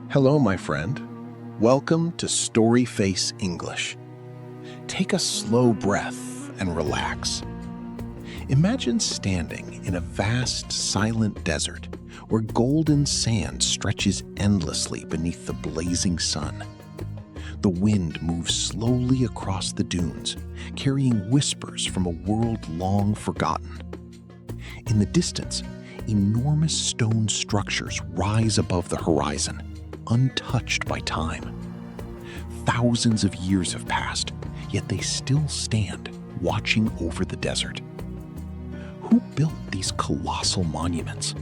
Hello, my friend. Welcome to StoryFace English. Take a slow breath and relax. Imagine standing in a vast, silent desert where golden sand stretches endlessly beneath the blazing sun. The wind moves slowly across the dunes, carrying whispers from a world long forgotten. In the distance, enormous stone structures rise above the horizon, untouched by time. Thousands of years have passed, yet they still stand, watching over the desert. Who built these colossal monuments?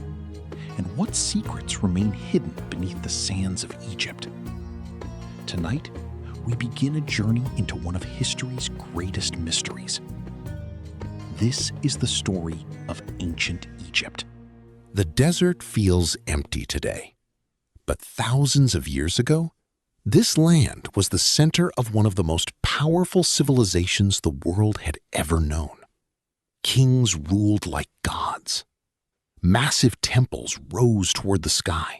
And what secrets remain hidden beneath the sands of Egypt? Tonight, we begin a journey into one of history's greatest mysteries. This is the story of ancient Egypt. The desert feels empty today. But thousands of years ago, this land was the center of one of the most powerful civilizations the world had ever known. Kings ruled like gods. Massive temples rose toward the sky.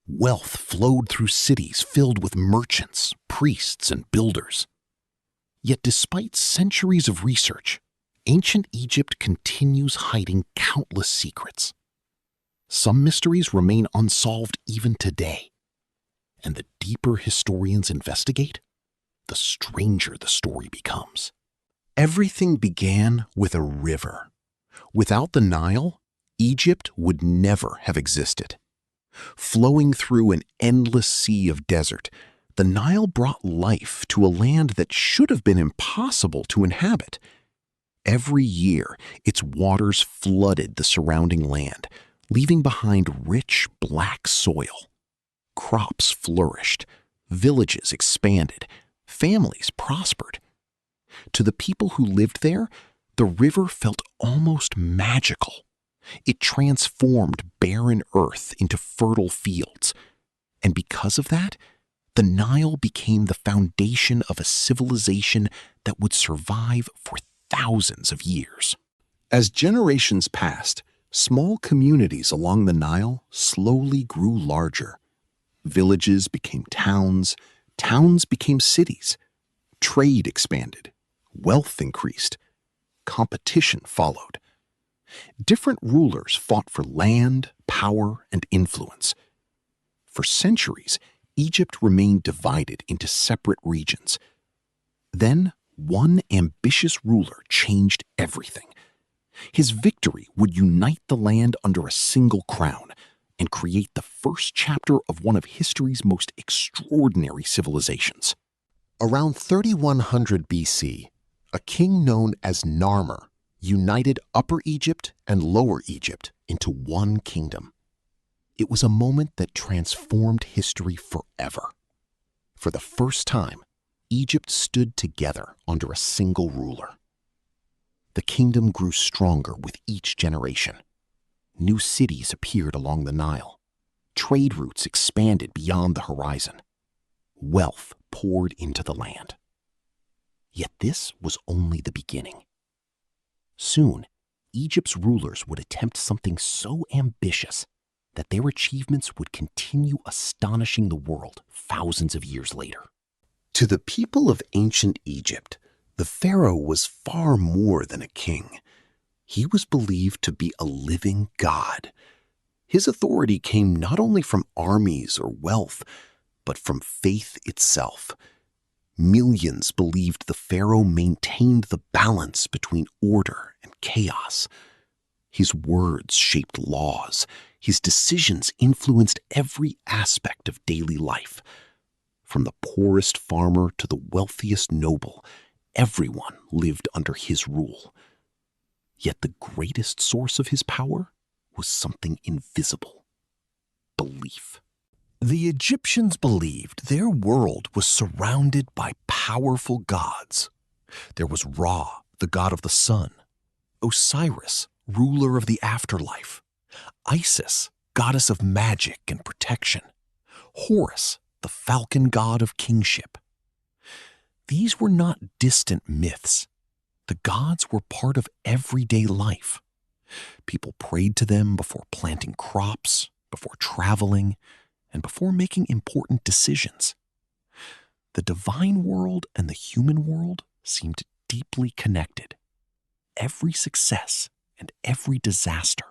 Wealth flowed through cities filled with merchants, priests, and builders. Yet despite centuries of research, ancient Egypt continues hiding countless secrets. Some mysteries remain unsolved even today. And the deeper historians investigate, the stranger the story becomes. Everything began with a river. Without the Nile, Egypt would never have existed. Flowing through an endless sea of desert, the Nile brought life to a land that should have been impossible to inhabit. Every year, its waters flooded the surrounding land, leaving behind rich black soil. Crops flourished, villages expanded, families prospered. To the people who lived there, the river felt almost magical. It transformed barren earth into fertile fields. And because of that, the Nile became the foundation of a civilization that would survive for thousands of years. As generations passed, small communities along the Nile slowly grew larger. Villages became towns, towns became cities. Trade expanded, wealth increased, competition followed. Different rulers fought for land, power, and influence. For centuries, Egypt remained divided into separate regions. Then, one ambitious ruler changed everything. His victory would unite the land under a single crown and create the first chapter of one of history's most extraordinary civilizations. Around 3100 BC, a king known as Narmer united Upper Egypt and Lower Egypt into one kingdom. It was a moment that transformed history forever. For the first time, Egypt stood together under a single ruler. The kingdom grew stronger with each generation. New cities appeared along the Nile. Trade routes expanded beyond the horizon. Wealth poured into the land. Yet this was only the beginning. Soon, Egypt's rulers would attempt something so ambitious that their achievements would continue astonishing the world thousands of years later. To the people of ancient Egypt, the pharaoh was far more than a king. He was believed to be a living god. His authority came not only from armies or wealth, but from faith itself. Millions believed the pharaoh maintained the balance between order and chaos. His words shaped laws. His decisions influenced every aspect of daily life. From the poorest farmer to the wealthiest noble, everyone lived under his rule. Yet the greatest source of his power was something invisible: belief. The Egyptians believed their world was surrounded by powerful gods. There was Ra, the god of the sun; Osiris, ruler of the afterlife; Isis, goddess of magic and protection; Horus, the falcon god of kingship. These were not distant myths. The gods were part of everyday life. People prayed to them before planting crops, before traveling, and before making important decisions. The divine world and the human world seemed deeply connected. Every success and every disaster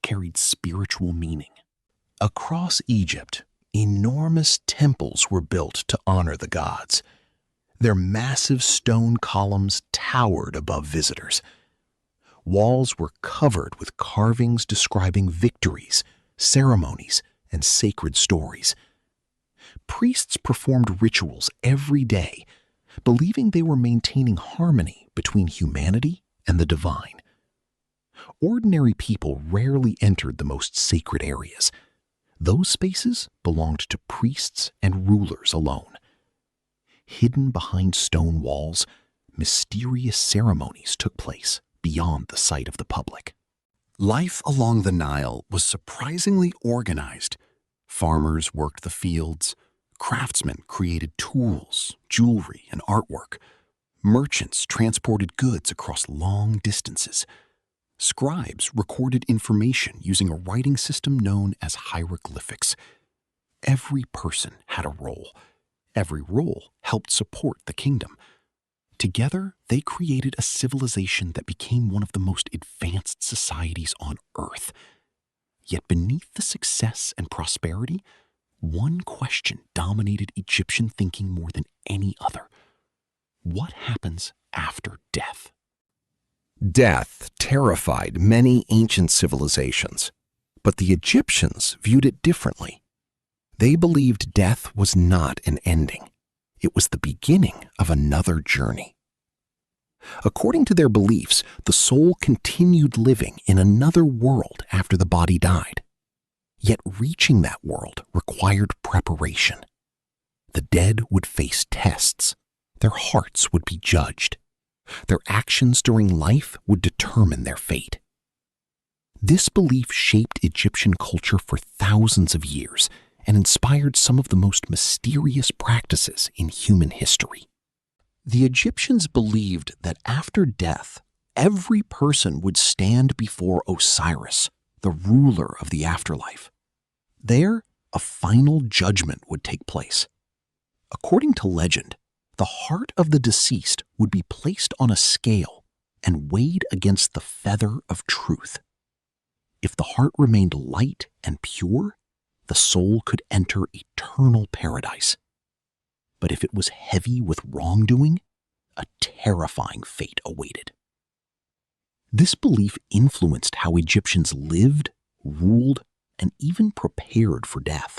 carried spiritual meaning. Across Egypt, enormous temples were built to honor the gods. Their massive stone columns towered above visitors. Walls were covered with carvings describing victories, ceremonies, and sacred stories. Priests performed rituals every day, believing they were maintaining harmony between humanity and the divine. Ordinary people rarely entered the most sacred areas. Those spaces belonged to priests and rulers alone. Hidden behind stone walls, mysterious ceremonies took place beyond the sight of the public. Life along the Nile was surprisingly organized. Farmers worked the fields, craftsmen created tools, jewelry, and artwork. Merchants transported goods across long distances. Scribes recorded information using a writing system known as hieroglyphics. Every person had a role. Every role helped support the kingdom. Together, they created a civilization that became one of the most advanced societies on Earth. Yet beneath the success and prosperity, one question dominated Egyptian thinking more than any other. What happens after death? Death terrified many ancient civilizations, but the Egyptians viewed it differently. They believed death was not an ending. It was the beginning of another journey. According to their beliefs, the soul continued living in another world after the body died. Yet reaching that world required preparation. The dead would face tests. Their hearts would be judged. Their actions during life would determine their fate. This belief shaped Egyptian culture for thousands of years and inspired some of the most mysterious practices in human history. The Egyptians believed that after death, every person would stand before Osiris, the ruler of the afterlife. There, a final judgment would take place. According to legend, the heart of the deceased would be placed on a scale and weighed against the feather of truth. If the heart remained light and pure, the soul could enter eternal paradise. But if it was heavy with wrongdoing, a terrifying fate awaited. This belief influenced how Egyptians lived, ruled, and even prepared for death.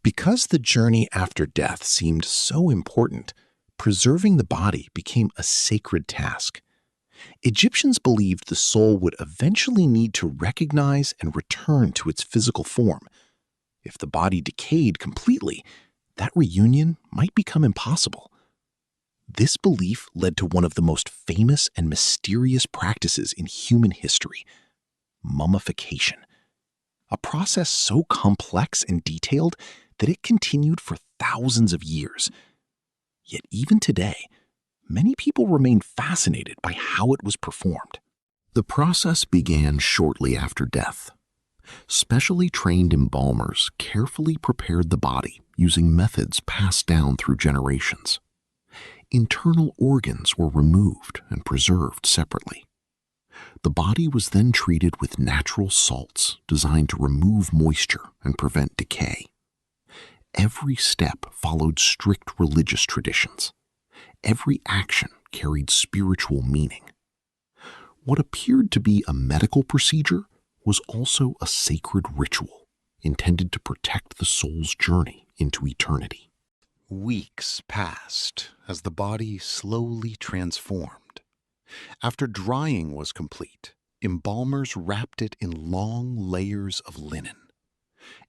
Because the journey after death seemed so important, preserving the body became a sacred task. Egyptians believed the soul would eventually need to recognize and return to its physical form. If the body decayed completely, that reunion might become impossible. This belief led to one of the most famous and mysterious practices in human history: mummification. A process so complex and detailed that it continued for thousands of years. Yet even today, many people remain fascinated by how it was performed. The process began shortly after death. Specially trained embalmers carefully prepared the body using methods passed down through generations. Internal organs were removed and preserved separately. The body was then treated with natural salts designed to remove moisture and prevent decay. Every step followed strict religious traditions. Every action carried spiritual meaning. What appeared to be a medical procedure was also a sacred ritual intended to protect the soul's journey into eternity. Weeks passed as the body slowly transformed. After drying was complete, embalmers wrapped it in long layers of linen.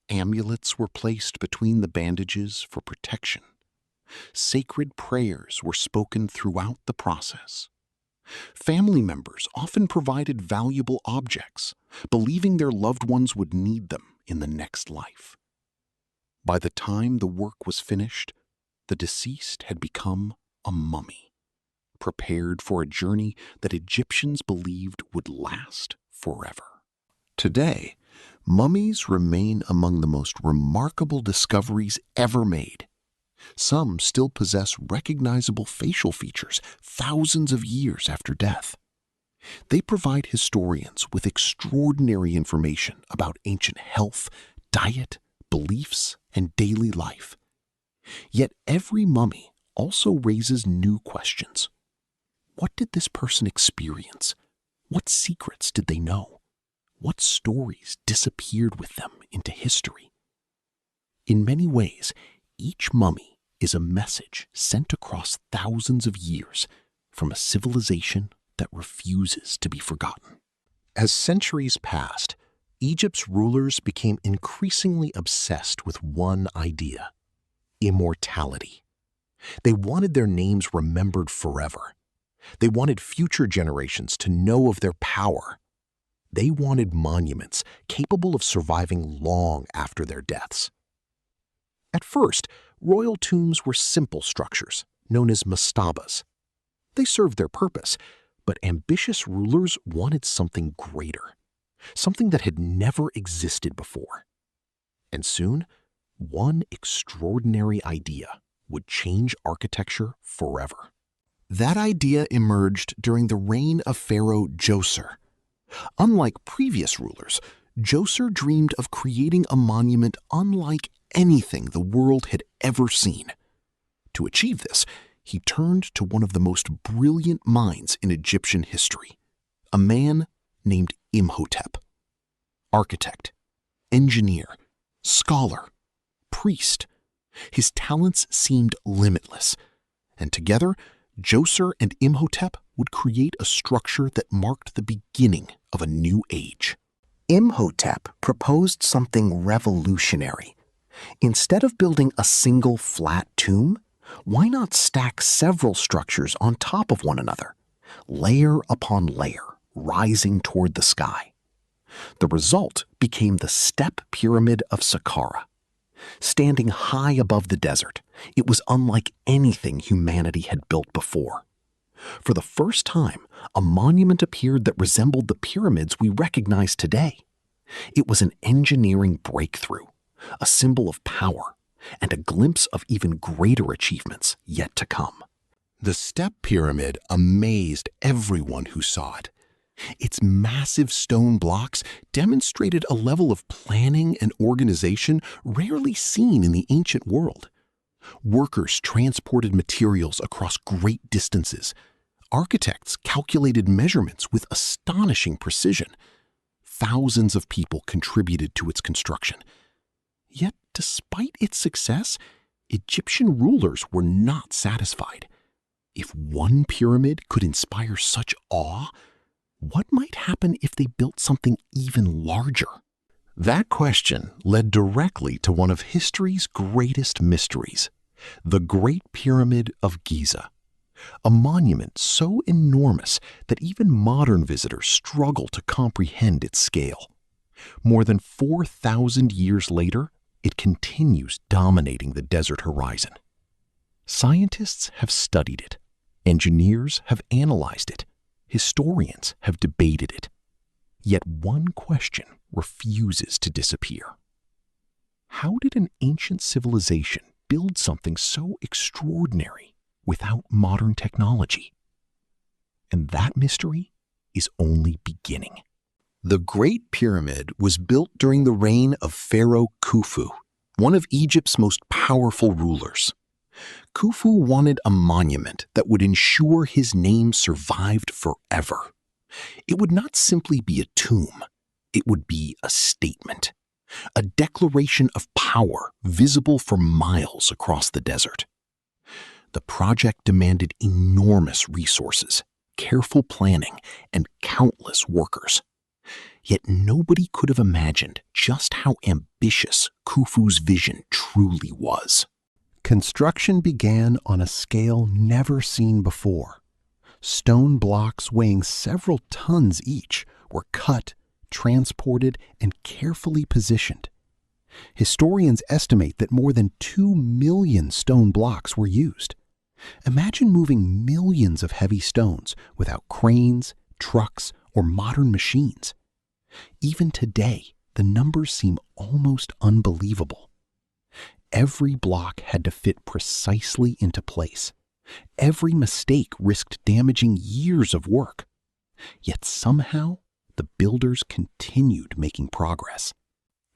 Amulets were placed between the bandages for protection. Sacred prayers were spoken throughout the process. Family members often provided valuable objects, believing their loved ones would need them in the next life. By the time the work was finished, the deceased had become a mummy, prepared for a journey that Egyptians believed would last forever. Today, Mummies remain among the most remarkable discoveries ever made. Some still possess recognizable facial features thousands of years after death. They provide historians with extraordinary information about ancient health, diet, beliefs, and daily life. Yet every mummy also raises new questions. What did this person experience? What secrets did they know? What stories disappeared with them into history? In many ways, each mummy is a message sent across thousands of years from a civilization that refuses to be forgotten. As centuries passed, Egypt's rulers became increasingly obsessed with one idea: immortality. They wanted their names remembered forever. They wanted future generations to know of their power. They wanted monuments capable of surviving long after their deaths. At first, royal tombs were simple structures known as mastabas. They served their purpose, but ambitious rulers wanted something greater, something that had never existed before. And soon, one extraordinary idea would change architecture forever. That idea emerged during the reign of Pharaoh Djoser. Unlike previous rulers, Djoser dreamed of creating a monument unlike anything the world had ever seen. To achieve this, he turned to one of the most brilliant minds in Egyptian history, a man named Imhotep. Architect, engineer, scholar, priest, his talents seemed limitless, and together, Djoser and Imhotep would create a structure that marked the beginning of a new age. Imhotep proposed something revolutionary. Instead of building a single flat tomb, why not stack several structures on top of one another, layer upon layer, rising toward the sky? The result became the Step Pyramid of Saqqara. Standing high above the desert, it was unlike anything humanity had built before. For the first time, a monument appeared that resembled the pyramids we recognize today. It was an engineering breakthrough, a symbol of power, and a glimpse of even greater achievements yet to come. The Step Pyramid amazed everyone who saw it. Its massive stone blocks demonstrated a level of planning and organization rarely seen in the ancient world. Workers transported materials across great distances. Architects calculated measurements with astonishing precision. Thousands of people contributed to its construction. Yet, despite its success, Egyptian rulers were not satisfied. If one pyramid could inspire such awe, what might happen if they built something even larger? That question led directly to one of history's greatest mysteries, the Great Pyramid of Giza, a monument so enormous that even modern visitors struggle to comprehend its scale. More than 4,000 years later, it continues dominating the desert horizon. Scientists have studied it. Engineers have analyzed it. Historians have debated it. Yet one question refuses to disappear. How did an ancient civilization build something so extraordinary without modern technology? And that mystery is only beginning. The Great Pyramid was built during the reign of Pharaoh Khufu, one of Egypt's most powerful rulers. Khufu wanted a monument that would ensure his name survived forever. It would not simply be a tomb. It would be a statement, a declaration of power visible for miles across the desert. The project demanded enormous resources, careful planning, and countless workers. Yet nobody could have imagined just how ambitious Khufu's vision truly was. Construction began on a scale never seen before. Stone blocks weighing several tons each were cut, transported, and carefully positioned. Historians estimate that more than 2 million stone blocks were used. Imagine moving millions of heavy stones without cranes, trucks, or modern machines. Even today, the numbers seem almost unbelievable. Every block had to fit precisely into place. Every mistake risked damaging years of work. Yet somehow, the builders continued making progress.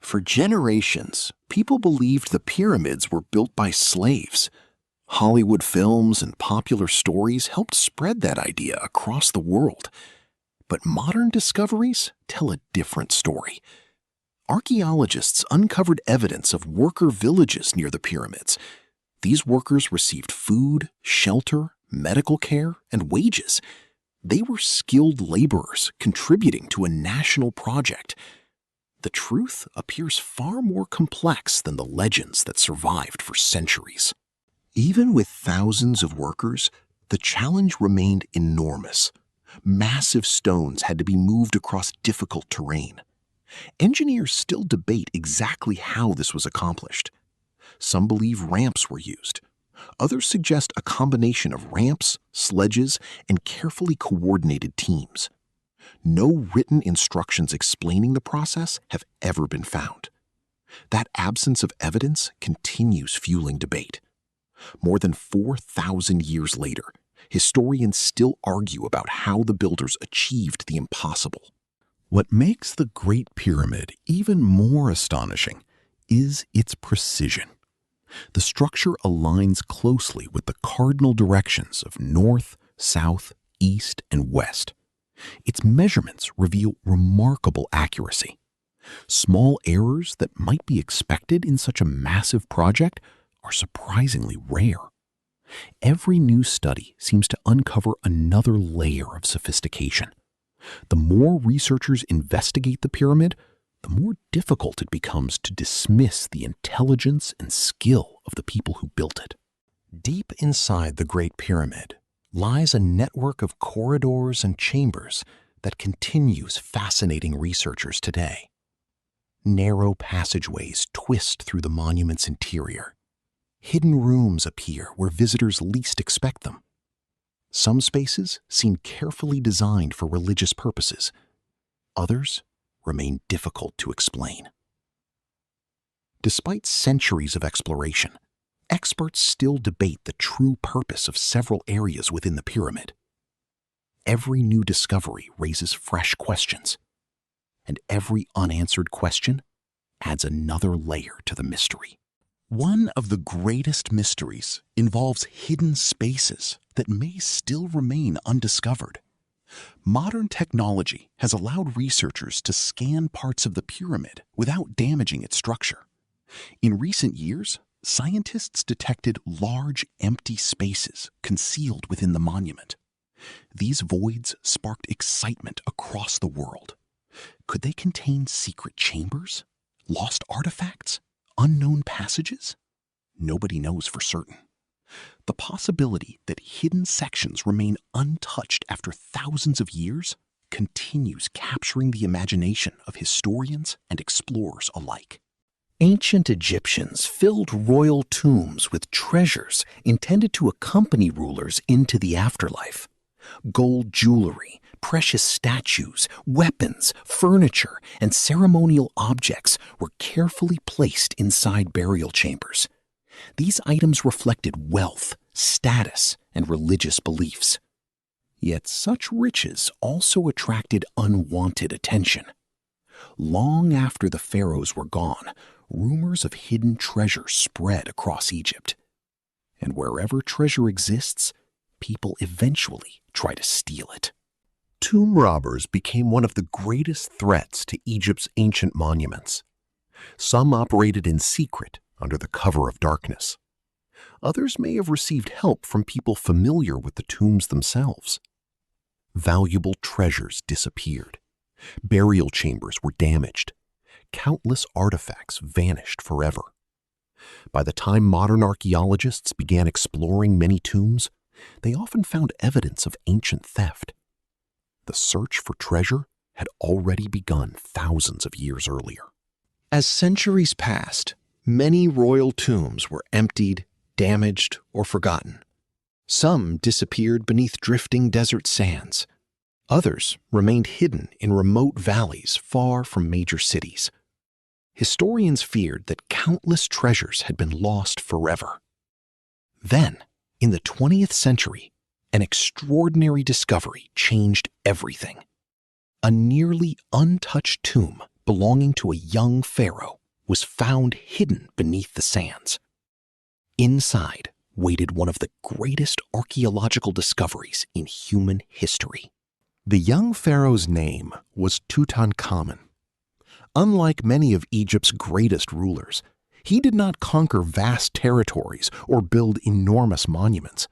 For generations, people believed the pyramids were built by slaves. Hollywood films and popular stories helped spread that idea across the world. But modern discoveries tell a different story. Archaeologists uncovered evidence of worker villages near the pyramids. These workers received food, shelter, medical care, and wages. They were skilled laborers contributing to a national project. The truth appears far more complex than the legends that survived for centuries. Even with thousands of workers, the challenge remained enormous. Massive stones had to be moved across difficult terrain. Engineers still debate exactly how this was accomplished. Some believe ramps were used. Others suggest a combination of ramps, sledges, and carefully coordinated teams. No written instructions explaining the process have ever been found. That absence of evidence continues fueling debate. More than 4,000 years later, historians still argue about how the builders achieved the impossible. What makes the Great Pyramid even more astonishing is its precision. The structure aligns closely with the cardinal directions of north, south, east, and west. Its measurements reveal remarkable accuracy. Small errors that might be expected in such a massive project are surprisingly rare. Every new study seems to uncover another layer of sophistication. The more researchers investigate the pyramid, the more difficult it becomes to dismiss the intelligence and skill of the people who built it. Deep inside the Great Pyramid lies a network of corridors and chambers that continues fascinating researchers today. Narrow passageways twist through the monument's interior. Hidden rooms appear where visitors least expect them. Some spaces seem carefully designed for religious purposes. Others remain difficult to explain. Despite centuries of exploration, experts still debate the true purpose of several areas within the pyramid. Every new discovery raises fresh questions, and every unanswered question adds another layer to the mystery. One of the greatest mysteries involves hidden spaces that may still remain undiscovered. Modern technology has allowed researchers to scan parts of the pyramid without damaging its structure. In recent years, scientists detected large empty spaces concealed within the monument. These voids sparked excitement across the world. Could they contain secret chambers, lost artifacts, unknown passages? Nobody knows for certain. The possibility that hidden sections remain untouched after thousands of years continues capturing the imagination of historians and explorers alike. Ancient Egyptians filled royal tombs with treasures intended to accompany rulers into the afterlife. Gold jewelry, precious statues, weapons, furniture, and ceremonial objects were carefully placed inside burial chambers. These items reflected wealth, status, and religious beliefs. Yet such riches also attracted unwanted attention. Long after the pharaohs were gone, rumors of hidden treasure spread across Egypt. And wherever treasure exists, people eventually try to steal it. Tomb robbers became one of the greatest threats to Egypt's ancient monuments. Some operated in secret under the cover of darkness. Others may have received help from people familiar with the tombs themselves. Valuable treasures disappeared. Burial chambers were damaged. Countless artifacts vanished forever. By the time modern archaeologists began exploring many tombs, they often found evidence of ancient theft. The search for treasure had already begun thousands of years earlier. As centuries passed, many royal tombs were emptied, damaged, or forgotten. Some disappeared beneath drifting desert sands. Others remained hidden in remote valleys far from major cities. historians feared that countless treasures had been lost forever. Then, in the 20th century, an extraordinary discovery changed everything. A nearly untouched tomb belonging to a young pharaoh was found hidden beneath the sands. Inside waited one of the greatest archaeological discoveries in human history. The young pharaoh's name was Tutankhamun. Unlike many of Egypt's greatest rulers, he did not conquer vast territories or build enormous monuments.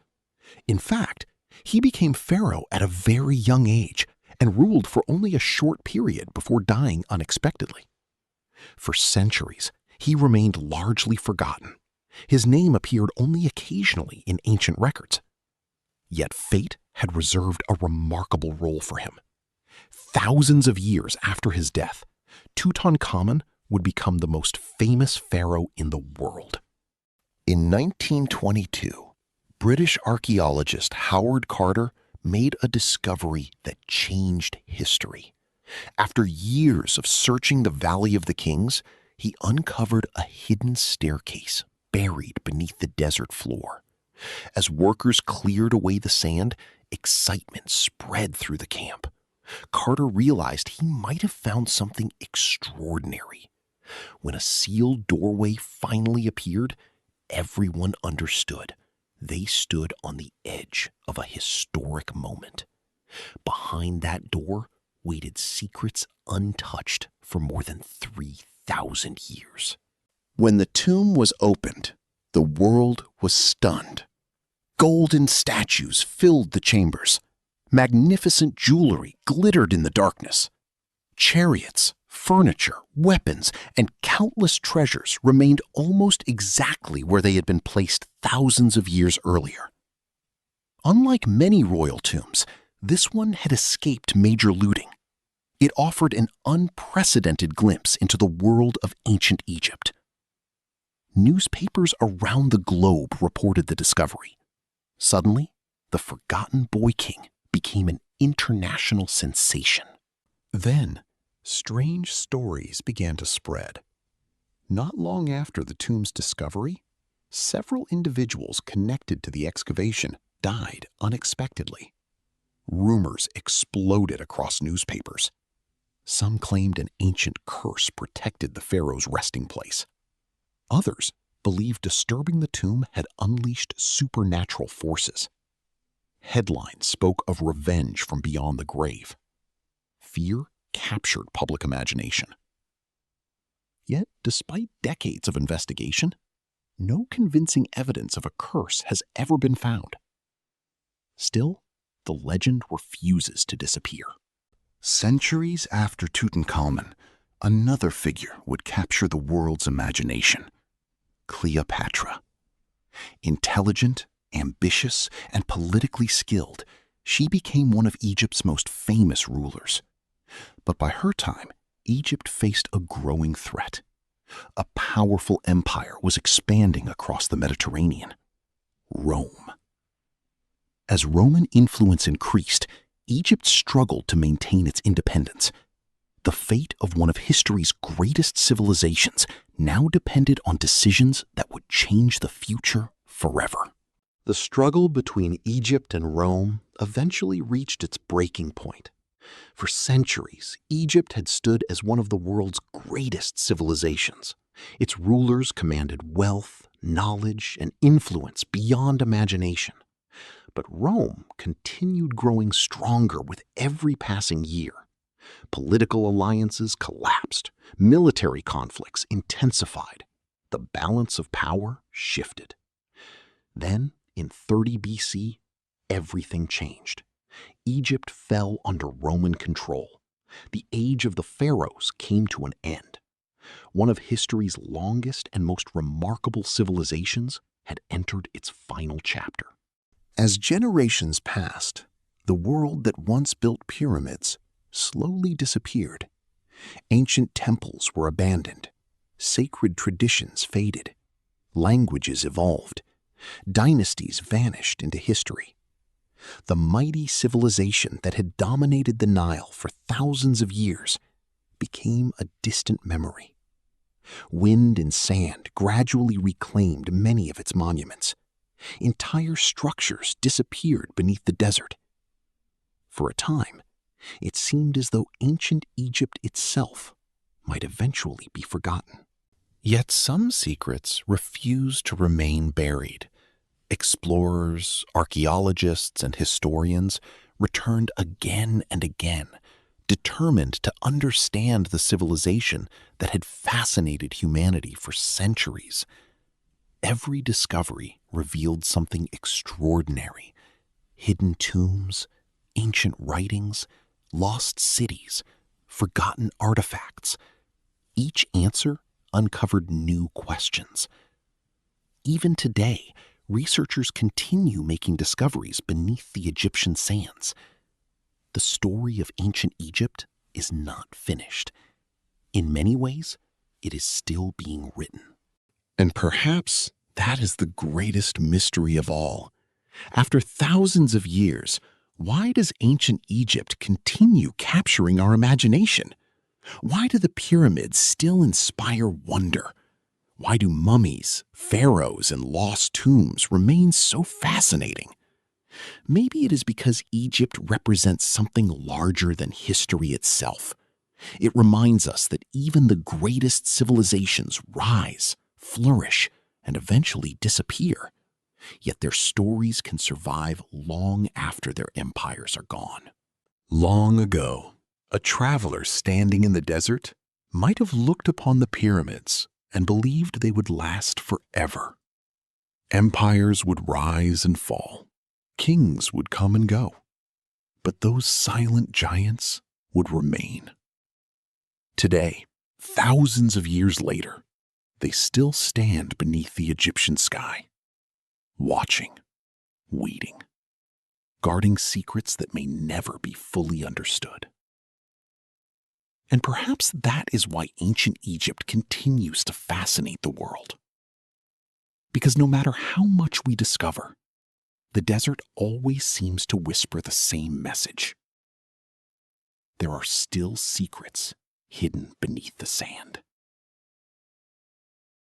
In fact, he became pharaoh at a very young age and ruled for only a short period before dying unexpectedly. For centuries, he remained largely forgotten. His name appeared only occasionally in ancient records. Yet fate had reserved a remarkable role for him. Thousands of years after his death, Tutankhamun would become the most famous pharaoh in the world. In 1922, British archaeologist Howard Carter made a discovery that changed history. After years of searching the Valley of the Kings, he uncovered a hidden staircase buried beneath the desert floor. As workers cleared away the sand, excitement spread through the camp. Carter realized he might have found something extraordinary. When a sealed doorway finally appeared, everyone understood. They stood on the edge of a historic moment. Behind that door waited secrets untouched for more than 3,000 years. When the tomb was opened, the world was stunned. Golden statues filled the chambers. Magnificent jewelry glittered in the darkness. Chariots, furniture, weapons, and countless treasures remained almost exactly where they had been placed thousands of years earlier. Unlike many royal tombs, this one had escaped major looting. It offered an unprecedented glimpse into the world of ancient Egypt. Newspapers around the globe reported the discovery. Suddenly, the forgotten boy king became an international sensation. Then, strange stories began to spread. Not long after the tomb's discovery, several individuals connected to the excavation died unexpectedly. Rumors exploded across newspapers. Some claimed an ancient curse protected the pharaoh's resting place. Others believed disturbing the tomb had unleashed supernatural forces. Headlines spoke of revenge from beyond the grave. Fear captured public imagination. Yet, despite decades of investigation, no convincing evidence of a curse has ever been found. Still, the legend refuses to disappear. Centuries after Tutankhamun, another figure would capture the world's imagination: Cleopatra. Intelligent, ambitious, and politically skilled, she became one of Egypt's most famous rulers. But by her time, Egypt faced a growing threat. A powerful empire was expanding across the Mediterranean: Rome. As Roman influence increased, Egypt struggled to maintain its independence. The fate of one of history's greatest civilizations now depended on decisions that would change the future forever. The struggle between Egypt and Rome eventually reached its breaking point. For centuries, Egypt had stood as one of the world's greatest civilizations. Its rulers commanded wealth, knowledge, and influence beyond imagination. But Rome continued growing stronger with every passing year. Political alliances collapsed, military conflicts intensified. The balance of power shifted. Then, in 30 BC, everything changed. Egypt fell under Roman control. The age of the pharaohs came to an end. One of history's longest and most remarkable civilizations had entered its final chapter. As generations passed, the world that once built pyramids slowly disappeared. Ancient temples were abandoned. Sacred traditions faded. Languages evolved. Dynasties vanished into history. The mighty civilization that had dominated the Nile for thousands of years became a distant memory. Wind and sand gradually reclaimed many of its monuments. Entire structures disappeared beneath the desert. For a time, it seemed as though ancient Egypt itself might eventually be forgotten. Yet some secrets refused to remain buried. Explorers, archaeologists, and historians returned again and again, determined to understand the civilization that had fascinated humanity for centuries. Every discovery revealed something extraordinary: hidden tombs, ancient writings, lost cities, forgotten artifacts. Each answer uncovered new questions. Even today, researchers continue making discoveries beneath the Egyptian sands. The story of ancient Egypt is not finished. In many ways, it is still being written. And perhaps that is the greatest mystery of all. After thousands of years, why does ancient Egypt continue capturing our imagination? Why do the pyramids still inspire wonder? Why do mummies, pharaohs, and lost tombs remain so fascinating? Maybe it is because Egypt represents something larger than history itself. It reminds us that even the greatest civilizations rise, flourish, and eventually disappear. Yet their stories can survive long after their empires are gone. Long ago, a traveler standing in the desert might have looked upon the pyramids and believed they would last forever. Empires would rise and fall. Kings would come and go. But those silent giants would remain. Today, thousands of years later, they still stand beneath the Egyptian sky, watching, waiting, guarding secrets that may never be fully understood. And perhaps that is why ancient Egypt continues to fascinate the world. Because no matter how much we discover, the desert always seems to whisper the same message. There are still secrets hidden beneath the sand.